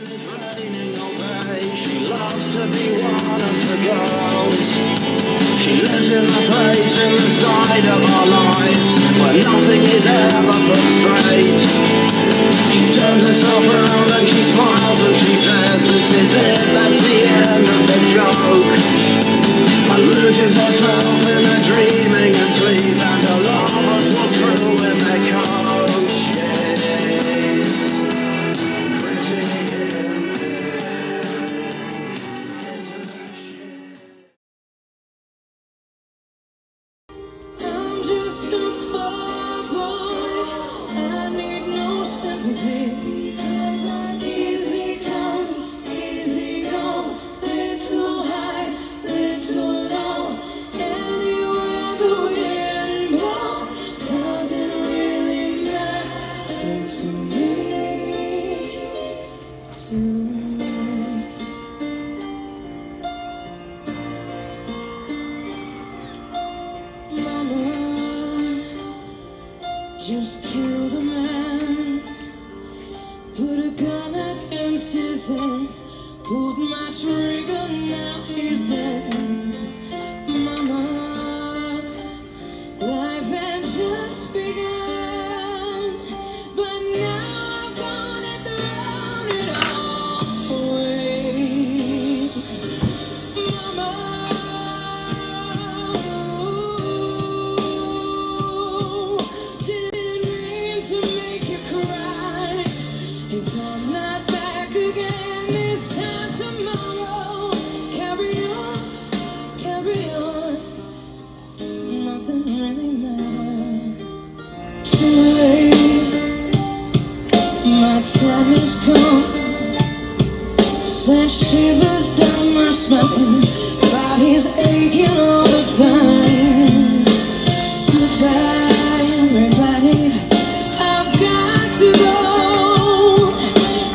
It's raining all day. She loves to be one of the girls. She lives in the place in the side of our lives where nothing is ever put straight. She turns herself around and she smiles and she says, "This is it, that's the end of the joke." And loses herself in her dreaming and sleep, and her lovers walk through in their coats. Yes, pretty I'm just a poor boy, I need no sympathy. Because I'm easy come, easy go, little high, little low. Anywhere the wind blows doesn't really matter to me, to me. Mama just killed a man, put a gun against his head, pulled my trigger, now he's dead. Mama, life had just begun, but now I've gone and thrown it all away. Mama, didn't mean to make you cry. If I'm not back again this time tomorrow, carry on, carry on. Nothing really matters. Too late, my time is gone. Sent shivers down my spine, body's aching all the time. Goodbye, everybody, I've got to go.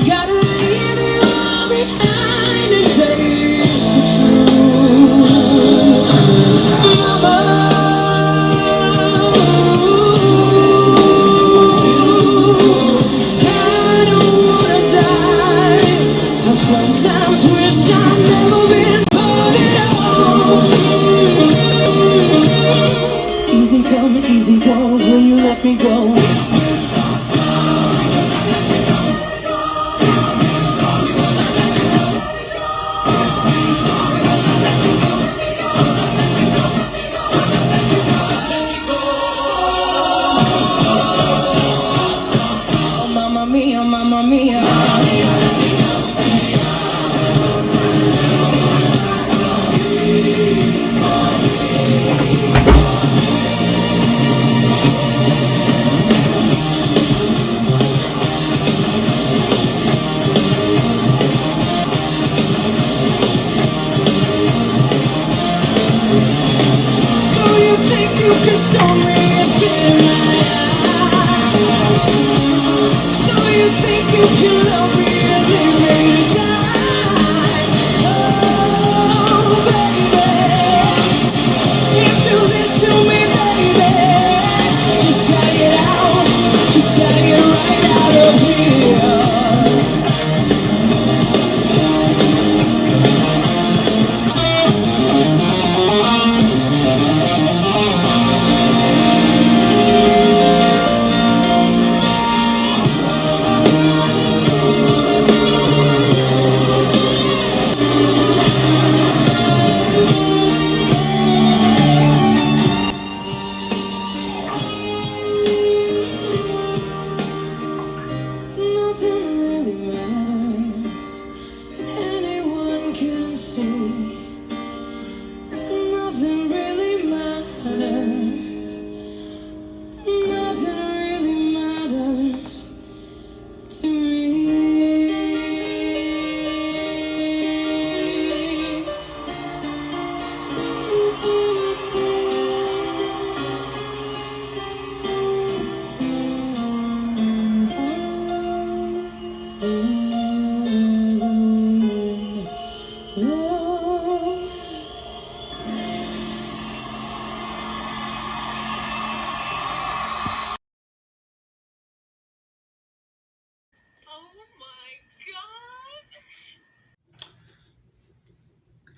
Gotta leave you all behind and face the truth. Mama, I don't wanna die. I sometimes wish I'd never been born at all. Easy come, easy go, will you let me go? Oh, mamma mia, mamma mia. So you think you can stone me and spit in my eye? So you think you can love me and leave me to die? Oh, baby, you do this to me, baby. Just gotta get out, just gotta get right out of here.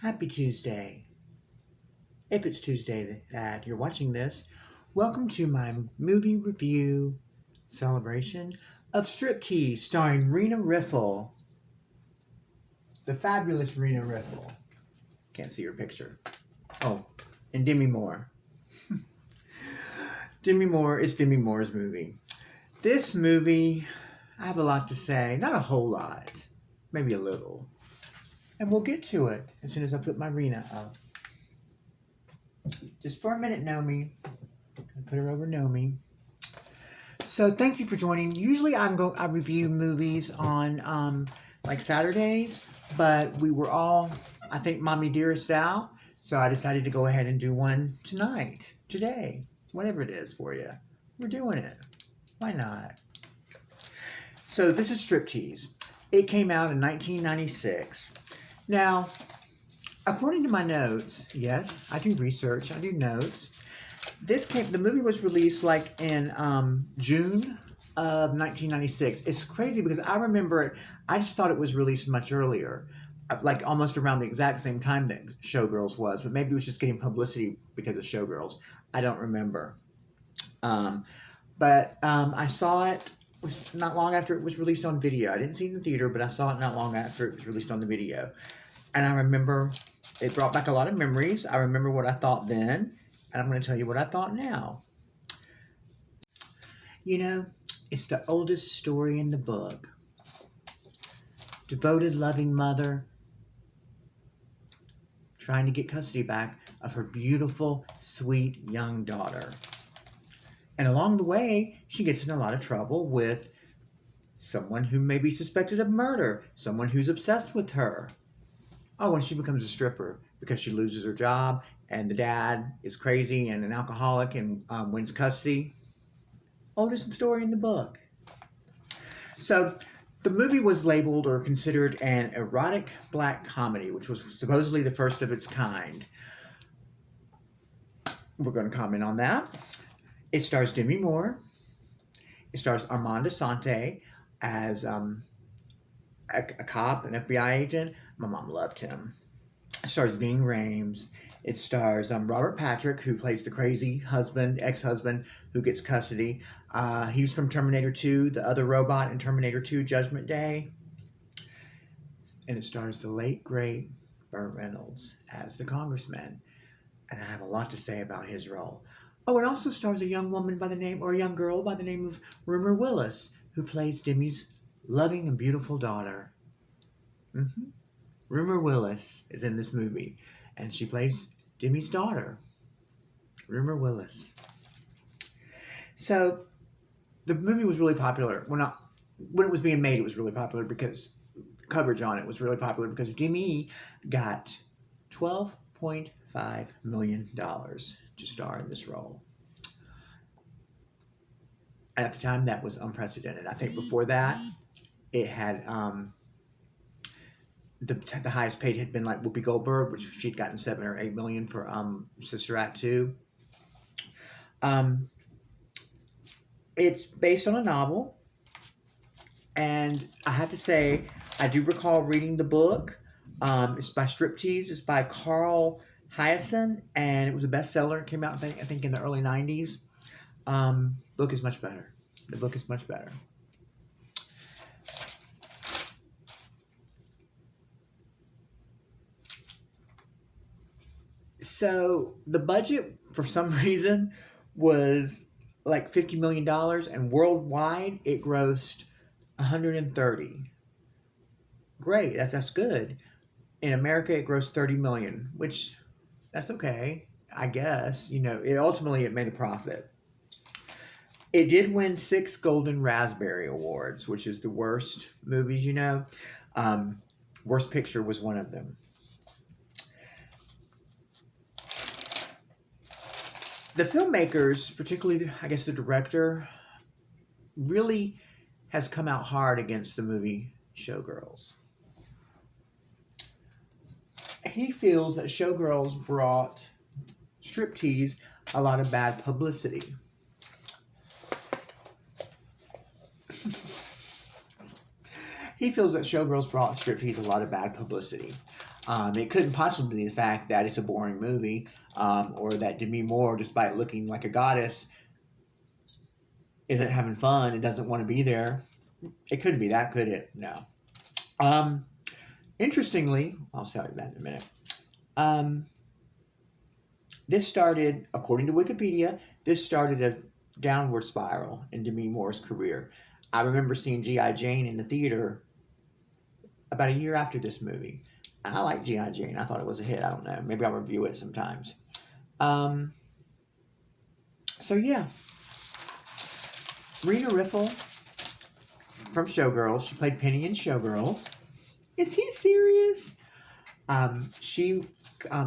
Happy Tuesday. If it's Tuesday that you're watching this, welcome to my movie review celebration of Striptease starring Rena Riffle. The fabulous Rena Riffle. Can't see her picture. Oh, and Demi Moore. Demi Moore is Demi Moore's movie. This movie, I have a lot to say. Not a whole lot. Maybe a little. And we'll get to it as soon as I put my Rena up. Just for a minute, Nomi. Put her over Nomi. So thank you for joining. Usually I review movies on like Saturdays, but we were all, I think, Mommy Dearest out. So I decided to go ahead and do one today, whatever it is for you. We're doing it. Why not? So this is Striptease. It came out in 1996. Now, according to my notes, yes, I do research, I do notes. The movie was released like in June of 1996. It's crazy because I remember it, I just thought it was released much earlier, like almost around the exact same time that Showgirls was, but maybe it was just getting publicity because of Showgirls. I don't remember. But I saw it was not long after it was released on video. I didn't see it in the theater, but I saw it not long after it was released on the video. And I remember it brought back a lot of memories. I remember what I thought then, and I'm going to tell you what I thought now. You know, it's the oldest story in the book. Devoted, loving mother trying to get custody back of her beautiful, sweet, young daughter. And along the way, she gets in a lot of trouble with someone who may be suspected of murder, someone who's obsessed with her. Oh, and she becomes a stripper because she loses her job, and the dad is crazy and an alcoholic and wins custody. Oldest story in the book. So the movie was labeled or considered an erotic black comedy, which was supposedly the first of its kind. We're going to comment on that. It stars Demi Moore. It stars Armand Assante as a cop, an FBI agent. My mom loved him. It stars Ving Rhames. It stars Robert Patrick, who plays the crazy ex-husband, who gets custody. He was from Terminator 2, the other robot in Terminator 2, Judgment Day. And it stars the late, great Burt Reynolds as the congressman. And I have a lot to say about his role. Oh, it also stars a young woman by the name, or a young girl by the name of Rumor Willis, who plays Demi's loving and beautiful daughter. Rumor Willis is in this movie, and she plays Demi's daughter, Rumor Willis. So, the movie was really popular. When it was being made, it was really popular because coverage on it was really popular because Demi got $12.5 million to star in this role. And at the time, that was unprecedented. I think before that, it had the highest paid had been like Whoopi Goldberg, which she'd gotten $7 or $8 million for Sister Act 2. It's based on a novel, and I have to say, I do recall reading the book. It's by Striptease. It's by Carl Hyacin, and it was a bestseller. It came out, I think in the early 90s. Book is much better. The book is much better. So the budget, for some reason, was like $50 million, and worldwide it grossed 130. Great, that's good. In America, it grossed 30 million, which that's okay, I guess. You know, it made a profit. It did win 6 Golden Raspberry Awards, which is the worst movies, you know. Worst Picture was one of them. The filmmakers, particularly, I guess, the director, really has come out hard against the movie Showgirls. He feels that Showgirls brought Striptease a lot of bad publicity. He feels that Showgirls brought Striptease a lot of bad publicity. It couldn't possibly be the fact that it's a boring movie, or that Demi Moore, despite looking like a goddess, isn't having fun and doesn't want to be there. It couldn't be that, could it? No. Interestingly, I'll tell you that in a minute. This started, according to Wikipedia, this started a downward spiral in Demi Moore's career. I remember seeing G.I. Jane in the theater about a year after this movie. I like G.I. Jane. I thought it was a hit. I don't know. Maybe I'll review it sometimes. So yeah. Rena Riffle from Showgirls. She played Penny in Showgirls. Is he serious? She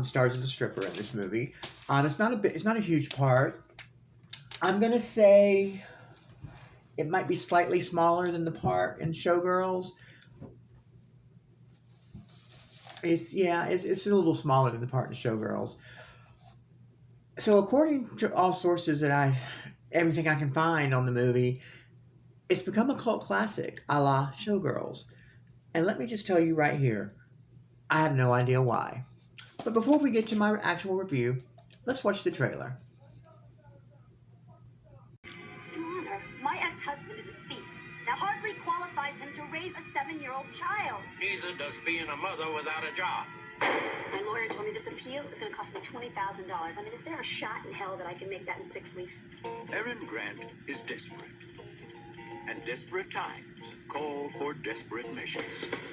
stars as a stripper in this movie. It's not a huge part. I'm gonna say it might be slightly smaller than the part in Showgirls. It's a little smaller than the part in Showgirls. So according to all sources everything I can find on the movie, it's become a cult classic, a la Showgirls. And let me just tell you right here, I have no idea why. But before we get to my actual review, let's watch the trailer. Your Honor, my ex-husband is a thief. That hardly qualifies him to raise a 7-year-old child. Neither does being a mother without a job. My lawyer told me this appeal is going to cost me $20,000. I mean, is there a shot in hell that I can make that in 6 weeks? Erin Grant is desperate. And desperate times call for desperate measures.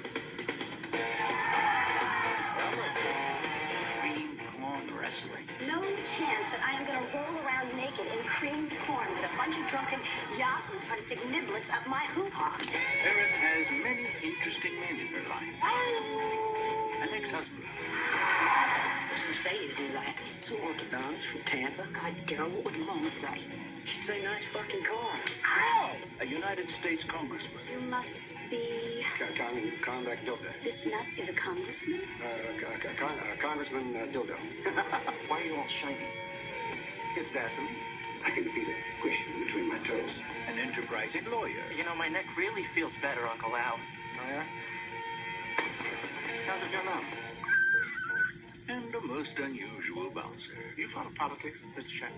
Cream corn wrestling. No chance that I am going to roll around naked in creamed corn with a bunch of drunken yahoos trying to stick niblets up my hoo-ha. Erin has many interesting men in her life. An ex-husband. Mercedes is that? It's an orthodontist from Tampa. God, Daryl, what would Mama say? She'd say nice fucking car. Ow! A United States congressman. You must be... Convict dildo. This nut is a congressman? Congressman dildo. Why are you all shiny? It's Vaseline. I can feel it squishing between my toes. An enterprising lawyer. You know, my neck really feels better, Uncle Al. Oh, yeah? How's it feel now? And a most unusual bouncer. You follow politics, Mr. Chen?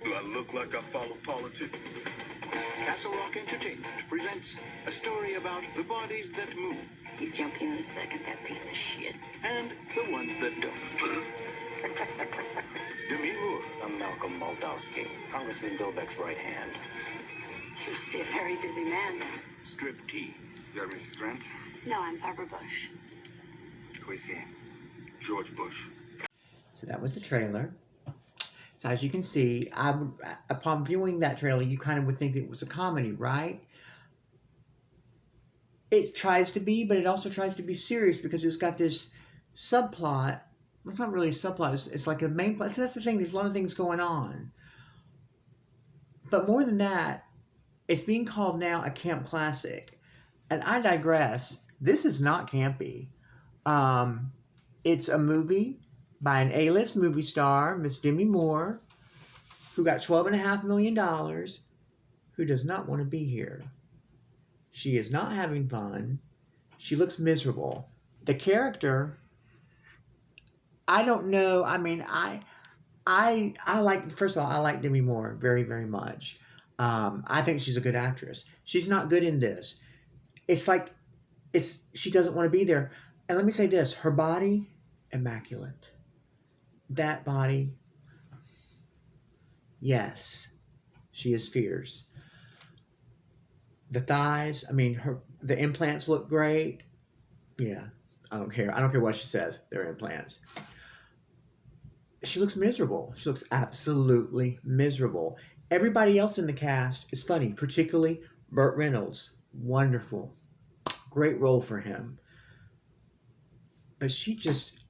Do I look like I follow politics? Castle Rock Entertainment presents a story about the bodies that move You jump here in a second, that piece of shit. and the ones that don't. Demi Moore, I'm Malcolm Moldowski, Congressman Bilbeck's right hand. You must be a very busy man. Striptease. You're Mrs. Grant? No, I'm Barbara Bush. Who is he? George Bush. So that was the trailer. So as you can see, upon viewing that trailer, you kind of would think it was a comedy, right? It tries to be, but it also tries to be serious because it's got this subplot. Well, it's not really a subplot. It's like a main plot. So that's the thing. There's a lot of things going on. But more than that, it's being called now a camp classic. And I digress. This is not campy. It's a movie by an A-list movie star, Miss Demi Moore, who got $12.5 million, who does not want to be here. She is not having fun. She looks miserable. The character, I don't know. I mean, I like, first of all, I like Demi Moore very, very much. I think she's a good actress. She's not good in this. It's like, she doesn't want to be there. And let me say this, her body, immaculate. That body, yes, she is fierce. The thighs, I mean, the implants look great. Yeah, I don't care. I don't care what she says. They're implants. She looks miserable. She looks absolutely miserable. Everybody else in the cast is funny, particularly Burt Reynolds. Wonderful. Great role for him. But she just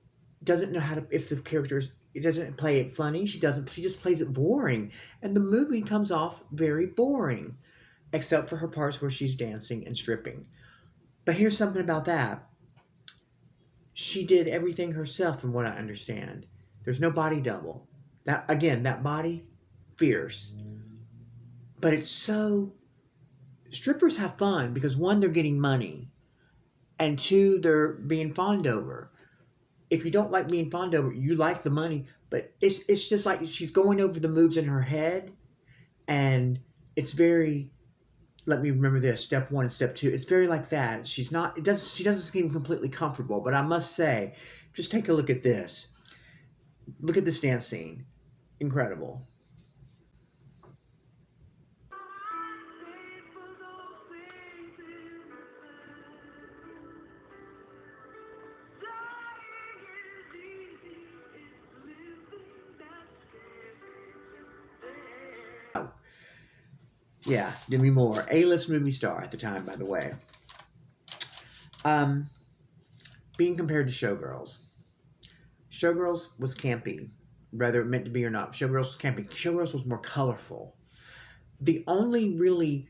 doesn't know how to, if the characters, it doesn't play it funny. She just plays it boring. And the movie comes off very boring, except for her parts where she's dancing and stripping. But here's something about that. She did everything herself from what I understand. There's no body double. That body, fierce. But it's so, strippers have fun because one, they're getting money. and two, they're being fawned over. If you don't like being fawned over, you like the money, but it's just like she's going over the moves in her head, and it's very, let me remember this, step one and step two. It's very like that. She doesn't seem completely comfortable, but I must say, just take a look at this. Look at this dance scene. Incredible. Yeah, Demi Moore, A-list movie star at the time, by the way. Being compared to Showgirls. Showgirls was campy, whether it meant to be or not. Showgirls was campy. Showgirls was more colorful. The only really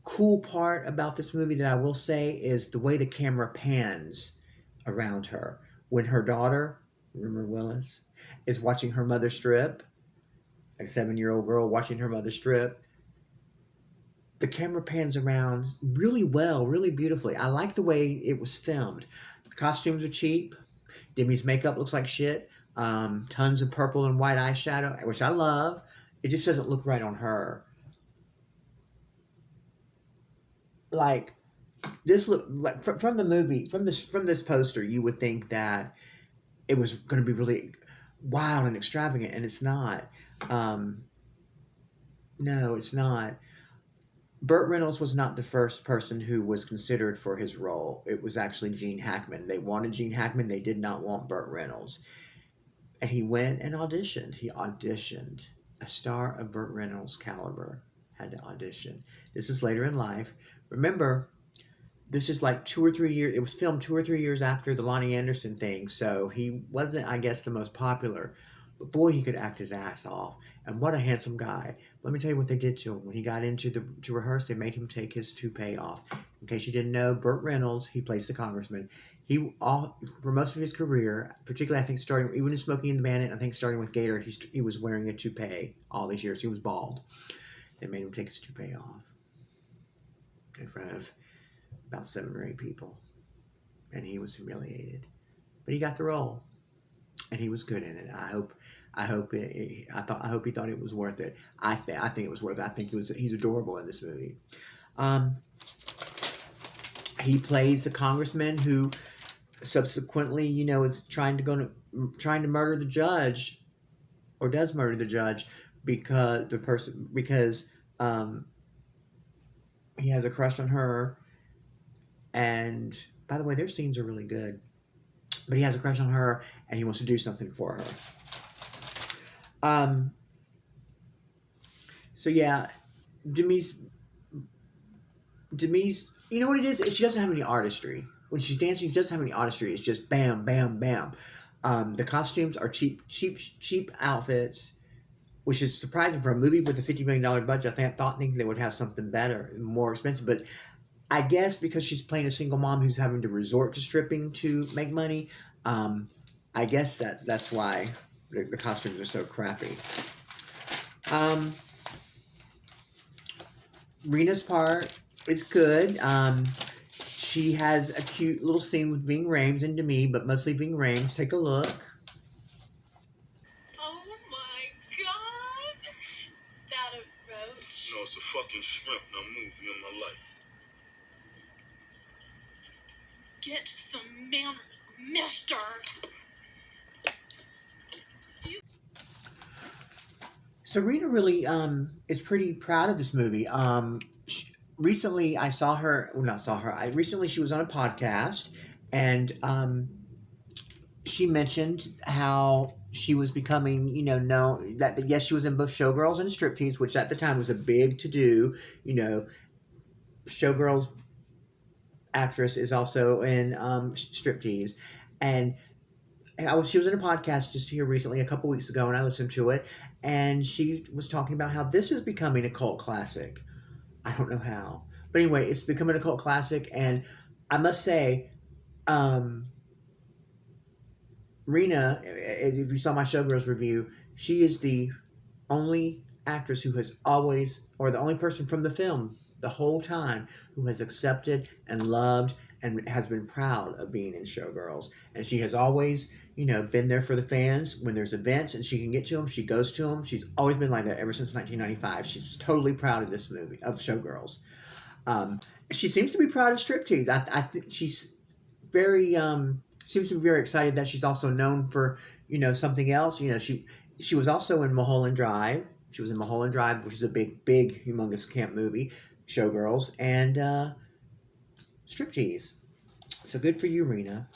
cool part about this movie that I will say is the way the camera pans around her. When her daughter, Rumor Willis, is watching her mother strip, a 7-year-old girl watching her mother strip, the camera pans around really well, really beautifully. I like the way it was filmed. The costumes are cheap. Demi's makeup looks like shit. Tons of purple and white eyeshadow, which I love. It just doesn't look right on her. Like this look like from the movie, from this poster, you would think that it was going to be really wild and extravagant, and it's not. No, it's not. Burt Reynolds was not the first person who was considered for his role. It was actually Gene Hackman. They wanted Gene Hackman. They did not want Burt Reynolds. And he went and auditioned. He auditioned. A star of Burt Reynolds' caliber had to audition. This is later in life. Remember, this is like 2 or 3 years. It was filmed 2 or 3 years after the Lonnie Anderson thing. So he wasn't, I guess, the most popular. But boy, he could act his ass off. And what a handsome guy. Let me tell you what they did to him. When he got to rehearse, they made him take his toupee off. In case you didn't know, Burt Reynolds, he plays the congressman. For most of his career, particularly I think starting, even in Smokey and the Bandit, I think starting with Gator, he was wearing a toupee all these years. He was bald. They made him take his toupee off in front of about 7 or 8 people. And he was humiliated. But he got the role. And he was good in it. I hope he thought it was worth it. I think it was worth it. I think he's adorable in this movie. He plays a congressman who subsequently, is trying to murder the judge, or does murder the judge because he has a crush on her. And by the way, their scenes are really good. But he has a crush on her, and he wants to do something for her. So yeah, Demi's, you know what it is? She doesn't have any artistry. When she's dancing, she doesn't have any artistry. It's just bam, bam, bam. The costumes are cheap outfits, which is surprising for a movie with a $50 million budget. I think they would have something better, more expensive. But I guess because she's playing a single mom who's having to resort to stripping to make money, I guess that's why the costumes are so crappy. Rena's part is good. She has a cute little scene with Ving Rhames and Demi, but mostly Ving Rhames. Take a look. Oh my god! Is that a roach? No, it's a fucking shrimp. Now move, you're in my life. Get some manners, mister! Serena really is pretty proud of this movie. Recently I saw her, recently she was on a podcast, and she mentioned how she was becoming, known, that yes, she was in both Showgirls and Striptease, which at the time was a big to-do. Showgirls actress is also in Striptease, and she was in a podcast just here recently, a couple weeks ago, and I listened to it, and she was talking about how this is becoming a cult classic. I don't know how, but anyway, it's becoming a cult classic, and I must say, Rena, if you saw my Showgirls review, she is the only actress who has always, or the only person from the film the whole time, who has accepted and loved and has been proud of being in Showgirls. And she has always, you know, been there for the fans when there's events and she can get to them. She goes to them. She's always been like that ever since 1995. She's totally proud of this movie, of Showgirls. She seems to be proud of Striptease. I think she's very seems to be very excited that she's also known for, you know, something else. You know, she was also in Mulholland Drive. She was in Mulholland Drive, which is a big, humongous camp movie, Showgirls, and Striptease. So good for you, Rena.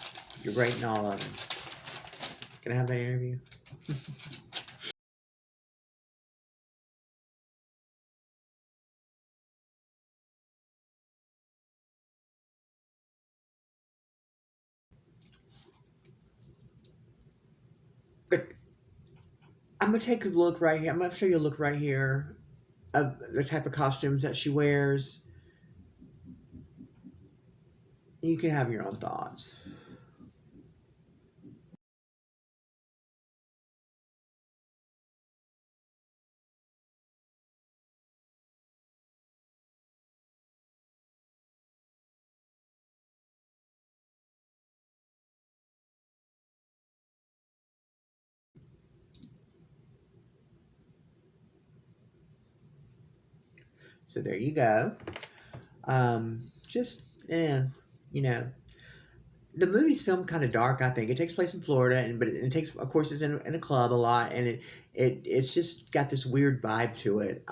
You're great in all of them. Can I have that interview? I'm gonna take a look right here. I'm gonna show you a look right here of the type of costumes that she wears. You can have your own thoughts. So there you go. Just, you know, the movie's filmed kind of dark. I think it takes place in Florida, but it takes, of course, it's in a club a lot, and it's just got this weird vibe to it.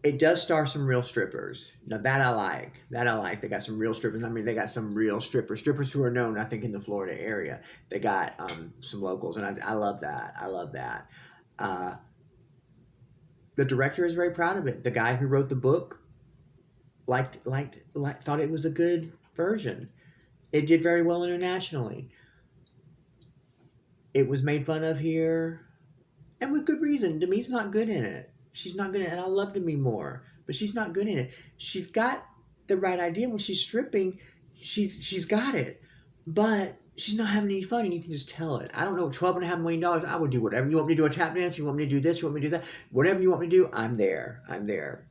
It does star some real strippers. Now that I like. That I like. They got some real strippers. I mean, they got some real strippers who are known, I think, in the Florida area. They got some locals, and I love that. I love that. The director is very proud of it. The guy who wrote the book thought it was a good version. It did very well internationally. It was made fun of here, and with good reason. Demi's not good in it. She's not good in it, and I love Demi Moore, but she's not good in it. She's got the right idea when she's stripping. She's got it, but she's not having any fun, and you can just tell it. I don't know, $12.5 million. I would do whatever you want me to do. A tap dance? You want me to do this? You want me to do that? Whatever you want me to do, I'm there. I'm there.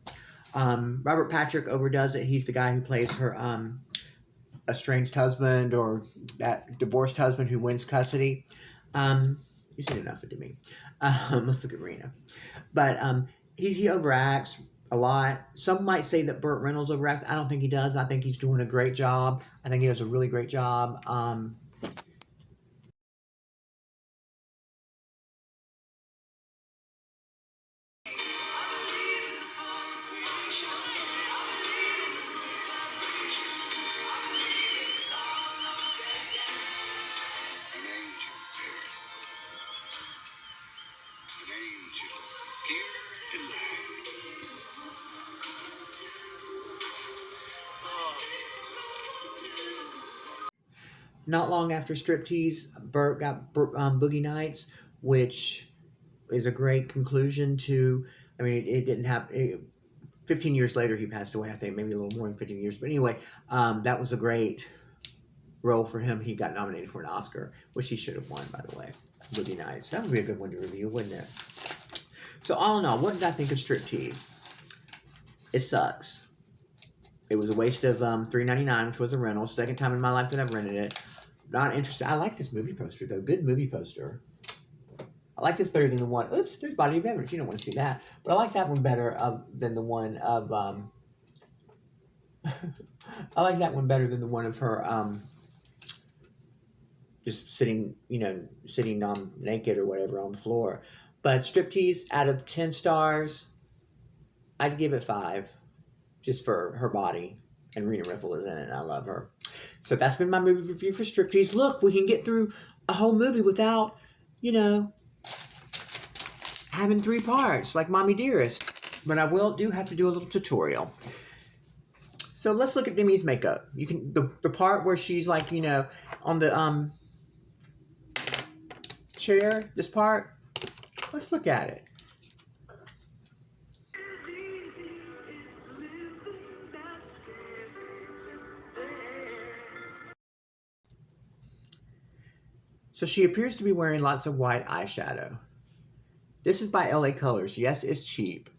Robert Patrick overdoes it. He's the guy who plays her estranged husband or that divorced husband who wins custody. You've seen enough of Demi. Let's look at Rena. But he overacts a lot. Some might say that Burt Reynolds overacts. I don't think he does. I think he's doing a great job. I think he does a really great job. Not long after Striptease, Burt got Boogie Nights, which is a great conclusion to. I mean, it didn't have. 15 years later, he passed away. I think maybe a little more than 15 years. But anyway, that was a great role for him. He got nominated for an Oscar, which he should have won, by the way. Boogie Nights. That would be a good one to review, wouldn't it? So all in all, what did I think of Striptease? It sucks. It was a waste of $3.99, which was a rental. Second time in my life that I've rented it. Not interested. I like this movie poster, though. Good movie poster. I like this better than the one. Oops, there's Body of Evidence. You don't want to see that. But I like that one better than the one of. I like that one better than the one of her just sitting, sitting naked or whatever on the floor. But Striptease, out of 10 stars, I'd give it 5, just for her body. And Rena Riffle is in it, and I love her. So that's been my movie review for Striptease. Look, we can get through a whole movie without, having 3 parts, like Mommy Dearest. But I do have to do a little tutorial. So let's look at Demi's makeup. You can the part where she's like, on the chair, this part. Let's look at it. So she appears to be wearing lots of white eyeshadow. This is by LA Colors. Yes, it's cheap,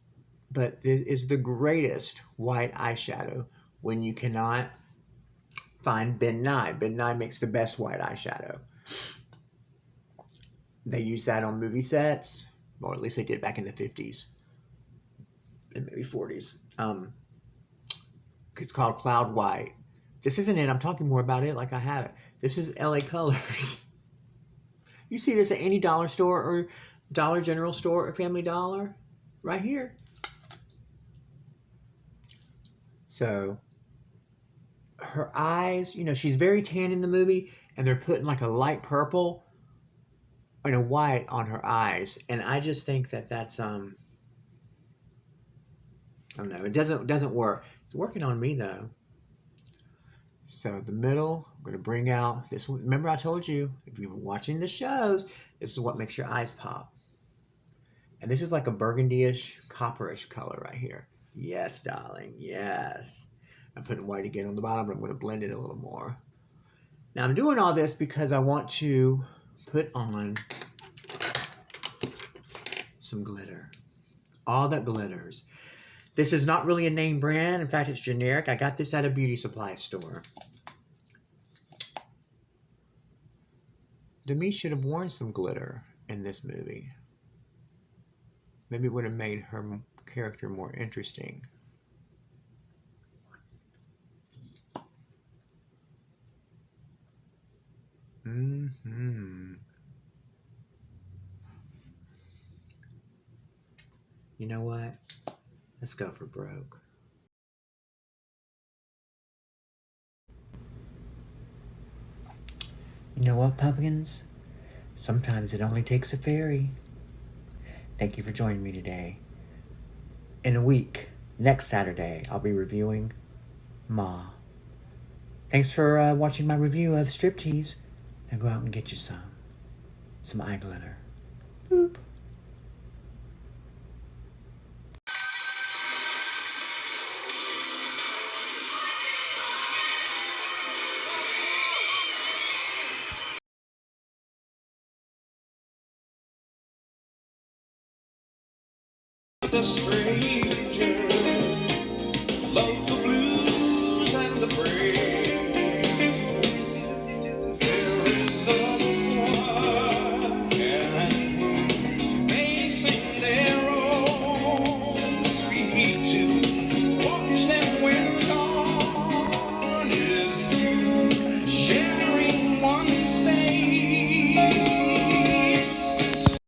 but this is the greatest white eyeshadow when you cannot find Ben Nye. Ben Nye makes the best white eyeshadow. They use that on movie sets, or at least they did back in the 50s and maybe 40s. It's called Cloud White. This isn't it. I'm talking more about it like I have it. This is LA Colors. You see this at any dollar store or Dollar General store or Family Dollar. Right here. So, her eyes, you know, she's very tan in the movie, and they're putting like a light purple and a white on her eyes. And I just think that that's, I don't know, it doesn't work. It's working on me, though. So the middle, I'm going to bring out this one. Remember I told you, if you've been watching the shows, this is what makes your eyes pop. And this is like a burgundy-ish, copperish color right here. Yes, darling, yes. I'm putting white again on the bottom, but I'm going to blend it a little more. Now I'm doing all this because I want to put on some glitter. All that glitters. This is not really a name brand. In fact, it's generic. I got this at a beauty supply store. Demi should have worn some glitter in this movie. Maybe it would have made her character more interesting. You know what? Let's go for broke. You know what, pumpkins? Sometimes it only takes a fairy. Thank you for joining me today. In a week, next Saturday, I'll be reviewing Ma. Thanks for watching my review of Striptease. Now go out and get you some eye glitter. Boop. The street.